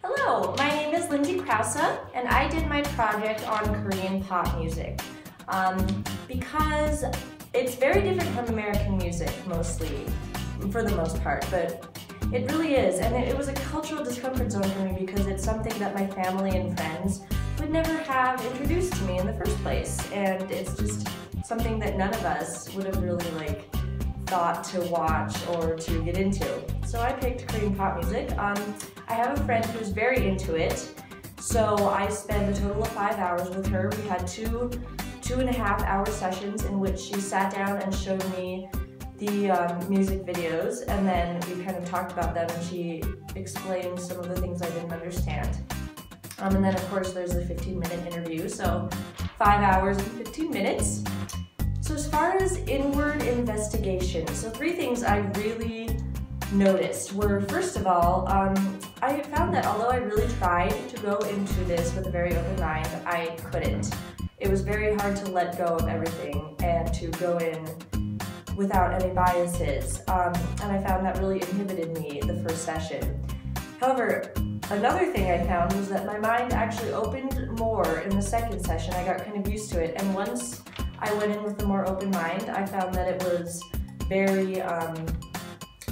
Hello, my name is Lindsay Krause, and I did my project on Korean pop music because it's very different from American music, mostly, for the most part, but it really is, and it was a cultural discomfort zone for me because it's something that my family and friends would never have introduced to me in the first place, and it's just something that none of us would have really thought to watch or to get into. So I picked Korean pop music. I have a friend who's very into it, so I spent a total of 5 hours with her. We had two and a half hour sessions in which she sat down and showed me the music videos, and then we kind of talked about them and she explained some of the things I didn't understand. And then of course there's the 15-minute interview, so 5 hours and 15 minutes. So as far as inward investigation, so 3 things I really noticed were, first of all, I found that although I really tried to go into this with a very open mind, I couldn't. It was very hard to let go of everything and to go in without any biases, and I found that really inhibited me the first session. However, another thing I found was that my mind actually opened more in the second session. I got kind of used to it, and once I went in with a more open mind, I found that it was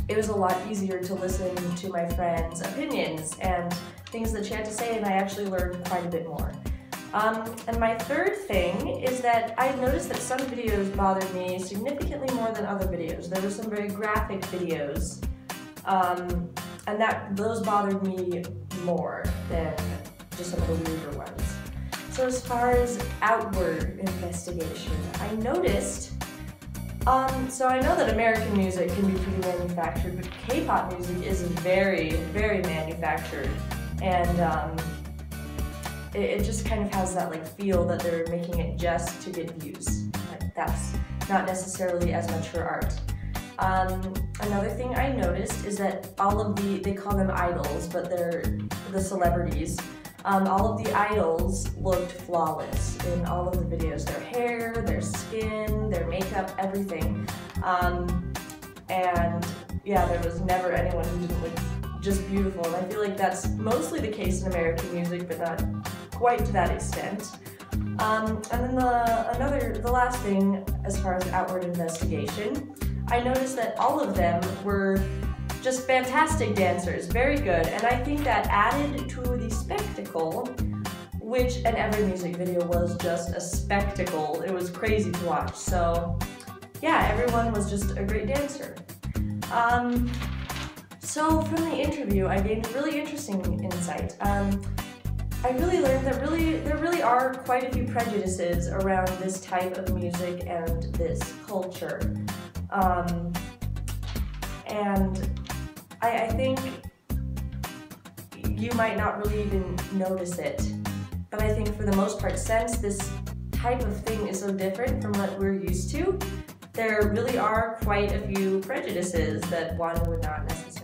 it was a lot easier to listen to my friends' opinions and things that she had to say, and I actually learned quite a bit more. And my third thing is that I noticed that some videos bothered me significantly more than other videos. There were some very graphic videos, and those bothered me more than just some of the weirder ones. So as far as outward investigation, I noticed, so I know that American music can be pretty manufactured, but K-pop music is very, very manufactured, and it just kind of has that feel that they're making it just to get views. That's not necessarily as mature art. Another thing I noticed is that all of they call them idols, but they're the celebrities. All of the idols looked flawless in all of the videos. Their hair, their skin, their makeup, everything. And yeah, there was never anyone who didn't look just beautiful. And I feel like that's mostly the case in American music, but not quite to that extent. And then the last thing, as far as outward investigation, I noticed that all of them were just fantastic dancers, very good, and I think that added to the spectacle, which in every music video was just a spectacle. It was crazy to watch. So yeah, everyone was just a great dancer. So from the interview, I gained a really interesting insight. I really learned that there really are quite a few prejudices around this type of music and this culture. And I think you might not really even notice it, but I think for the most part, since this type of thing is so different from what we're used to, there really are quite a few prejudices that one would not necessarily